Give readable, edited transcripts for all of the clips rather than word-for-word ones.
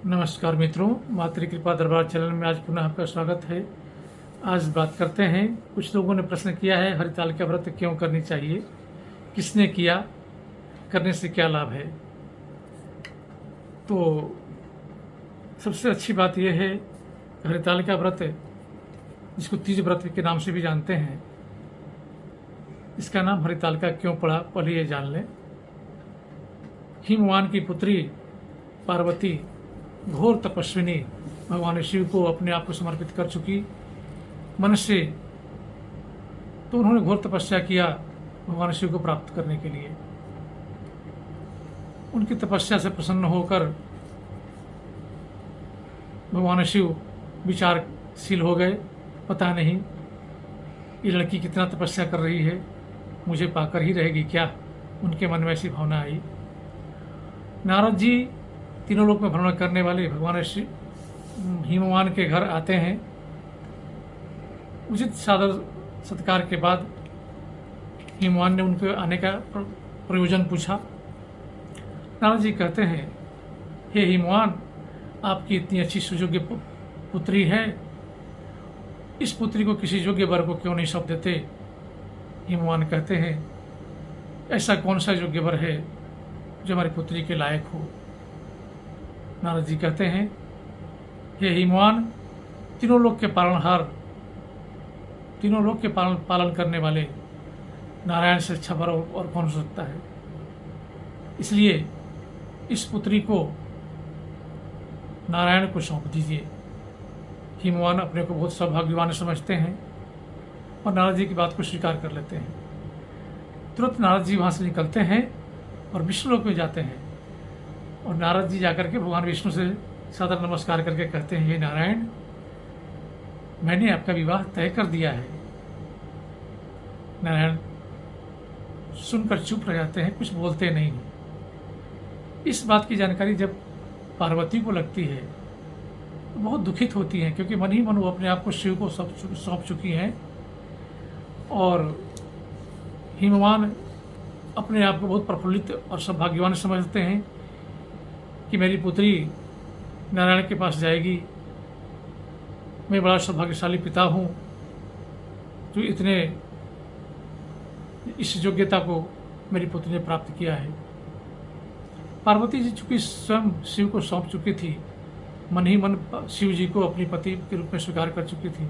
नमस्कार मित्रों, मातृ कृपा दरबार चैनल में आज पुनः आपका स्वागत है। आज बात करते हैं, कुछ लोगों ने प्रश्न किया है हरितालिका व्रत क्यों करनी चाहिए, किसने किया, करने से क्या लाभ है। तो सबसे अच्छी बात यह है हरितालिका व्रत, जिसको तीज व्रत के नाम से भी जानते हैं, इसका नाम हरितालिका क्यों पड़ा पहले ये जान लें। हिमवान की पुत्री पार्वती घोर तपस्विनी भगवान शिव को अपने आप को समर्पित कर चुकी मन से, तो उन्होंने घोर तपस्या किया भगवान शिव को प्राप्त करने के लिए। उनकी तपस्या से प्रसन्न होकर भगवान शिव विचारशील हो गए। पता नहीं ये लड़की कितना तपस्या कर रही है, मुझे पाकर ही रहेगी क्या, उनके मन में ऐसी भावना आई। नारद जी तीनों लोक में भ्रमण करने वाले भगवान श्री हिमवान के घर आते हैं। उचित सादर सत्कार के बाद हिमवान ने उनके आने का प्रयोजन पूछा। नारद जी कहते हैं, हे हिमवान, आपकी इतनी अच्छी सुयोग्य पुत्री है, इस पुत्री को किसी योग्य वर को क्यों नहीं सौंप देते। हिमवान कहते हैं, ऐसा कौन सा योग्य वर है जो हमारी पुत्री के लायक हो। नारद जी कहते हैं, हे हिमवान, तीनों लोक के पालनहार, तीनों लोक के पालन करने वाले नारायण से अच्छा वर और कौन हो सकता है। इसलिए इस पुत्री को नारायण को सौंप दीजिए। हिमवान अपने को बहुत सौभाग्यवान समझते हैं और नारद जी की बात को स्वीकार कर लेते हैं। तुरंत नारद जी वहाँ से निकलते हैं और विष्णु लोक में जाते हैं। और नारद जी जाकर के भगवान विष्णु से सादर नमस्कार करके कहते हैं, हे नारायण, मैंने आपका विवाह तय कर दिया है। नारायण सुनकर चुप रह जाते हैं, कुछ बोलते नहीं। इस बात की जानकारी जब पार्वती को लगती है तो बहुत दुखित होती हैं, क्योंकि मन ही मन वो अपने आप को शिव को सौंप चुकी हैं। और हिमवान अपने आप को बहुत प्रफुल्लित और सौभाग्यवान समझते हैं कि मेरी पुत्री नारायण के पास जाएगी। मैं बड़ा सौभाग्यशाली पिता हूँ जो इतने इस योग्यता को मेरी पुत्री ने प्राप्त किया है। पार्वती जी चूंकि स्वयं शिव को सौंप चुकी थी, मन ही मन शिव जी को अपनी पति के रूप में स्वीकार कर चुकी थी,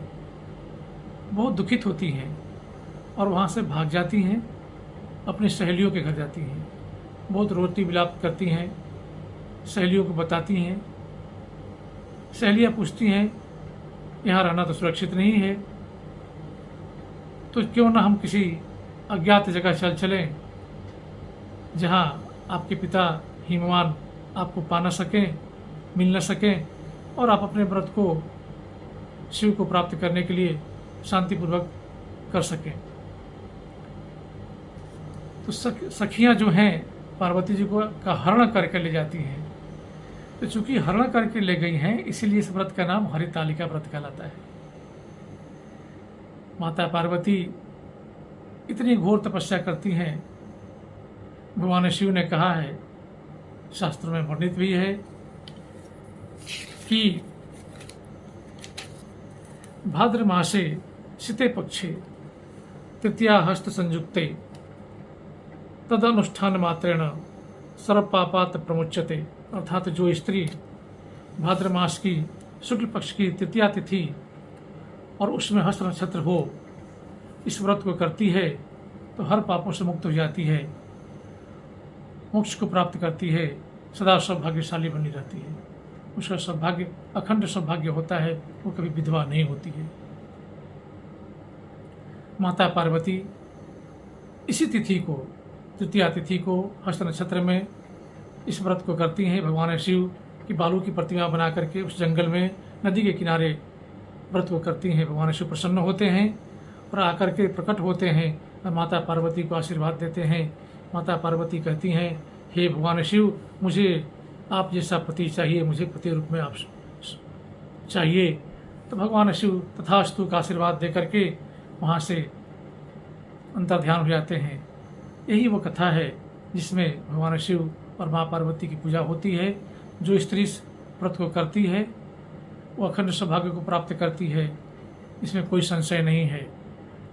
बहुत दुखित होती हैं और वहाँ से भाग जाती हैं, अपनी सहेलियों के घर जाती हैं। बहुत रोती विलाप करती हैं, सहेलियों को बताती हैं। सहेलियाँ पूछती हैं, यहाँ रहना तो सुरक्षित नहीं है, तो क्यों ना हम किसी अज्ञात जगह चलें जहाँ आपके पिता हिमवान आपको पा न सकें, मिल न सकें, और आप अपने व्रत को शिव को प्राप्त करने के लिए शांतिपूर्वक कर सकें। तो सखियाँ जो हैं पार्वती जी को का हरण करके ले जाती हैं। तो चूंकि हरण करके ले गई हैं, इसीलिए इस व्रत का नाम हरितालिका व्रत कहलाता है। माता पार्वती इतनी घोर तपस्या करती हैं, भगवान शिव ने कहा है, शास्त्रों में वर्णित भी है कि भाद्र मासे शीते पक्षे तृतीया हस्त संयुक्ते तद अनुष्ठान मात्रेण सर्व पापात प्रमुच्यते। अर्थात जो स्त्री भाद्र मास की शुक्ल पक्ष की तृतीया तिथि और उसमें हस्त नक्षत्र हो, इस व्रत को करती है तो हर पापों से मुक्त हो जाती है, मोक्ष को प्राप्त करती है, सदा सौभाग्यशाली बनी रहती है। उसका सौभाग्य अखंड सौभाग्य होता है, वो कभी विधवा नहीं होती है। माता पार्वती इसी तिथि को, तृतीया तिथि को हस्त नक्षत्र में इस व्रत को करती हैं। भगवान शिव की बालू की प्रतिमा बना करके उस जंगल में नदी के किनारे व्रत को करती हैं। भगवान शिव प्रसन्न होते हैं और आकर के प्रकट होते हैं और माता पार्वती को आशीर्वाद देते हैं। माता पार्वती कहती हैं, हे भगवान शिव, मुझे आप जैसा पति चाहिए, मुझे पति रूप में आप चाहिए। तो भगवान शिव तथास्तु का आशीर्वाद दे करके वहाँ से अंतर्ध्यान हो जाते हैं। यही वो कथा है जिसमें भगवान शिव और माँ पार्वती की पूजा होती है। जो स्त्री व्रत को करती है वो अखंड सौभाग्य को प्राप्त करती है, इसमें कोई संशय नहीं है।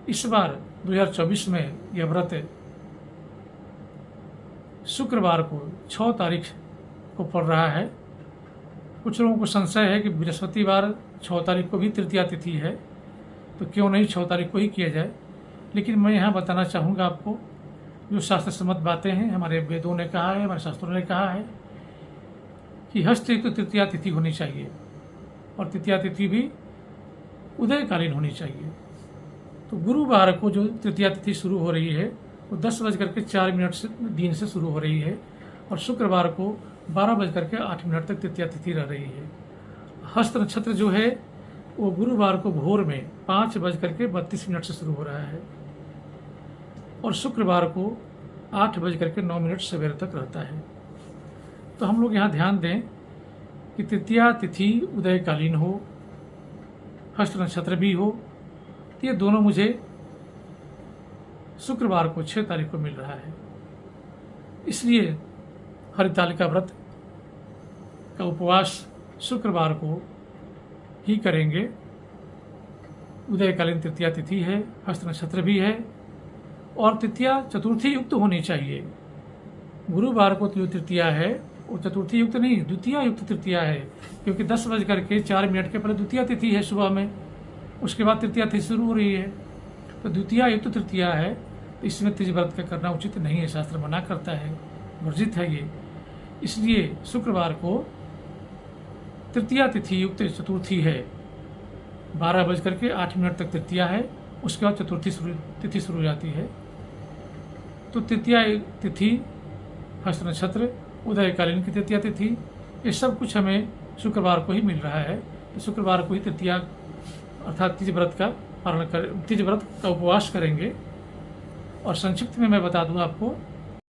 इस बार 2024 में यह व्रत शुक्रवार को 6 तारीख को पड़ रहा है। कुछ लोगों को संशय है कि बृहस्पतिवार 6 तारीख को भी तृतीया तिथि है, तो क्यों नहीं 6 तारीख को ही किया जाए। लेकिन मैं यहाँ बताना चाहूँगा आपको, जो शास्त्र सम्मत बातें हैं, हमारे वेदों ने कहा है, हमारे शास्त्रों ने कहा है कि हस्तयुक्त तृतीया तिथि होनी चाहिए और तृतीया तिथि भी उदयकालीन होनी चाहिए। तो गुरुवार को जो तृतीया तिथि शुरू हो रही है वो 10:04 से दिन से शुरू हो रही है और शुक्रवार को 12:08 तक तृतीया तिथि रह रही है। हस्त नक्षत्र जो है वो गुरुवार को भोर में 5:32 से शुरू हो रहा है और शुक्रवार को 8:09 सवेरे तक रहता है। तो हम लोग यहाँ ध्यान दें कि तृतीया तिथि उदयकालीन हो, हस्त नक्षत्र भी हो, तो ये दोनों मुझे शुक्रवार को 6 तारीख को मिल रहा है। इसलिए हरितालिका व्रत का उपवास शुक्रवार को ही करेंगे। उदयकालीन तृतीया तिथि है, हस्त नक्षत्र भी है और तृतीया चतुर्थी युक्त होनी चाहिए। गुरुवार को जो तृतीया है वो चतुर्थी युक्त नहीं, द्वितीया युक्त तृतीया है, क्योंकि 10:04 के पहले द्वितीया तिथि है सुबह में, उसके बाद तृतीया तिथि शुरू हो रही है। तो द्वितीया युक्त तृतीया है, तो इसमें तीज व्रत का करना उचित नहीं है, शास्त्र मना करता है, वर्जित है ये। इसलिए शुक्रवार को तृतीया तिथि युक्त चतुर्थी है, 12:08 तक तृतीया है, उसके बाद चतुर्थी तिथि शुरू हो जाती है। तो तृतीया तिथि, हस्त नक्षत्र, उदयकालीन की तृतीया तिथि, ये सब कुछ हमें शुक्रवार को ही मिल रहा है। तो शुक्रवार को ही तृतीया अर्थात तीज व्रत का पालन कर, तीज व्रत का उपवास करेंगे। और संक्षिप्त में मैं बता दूं आपको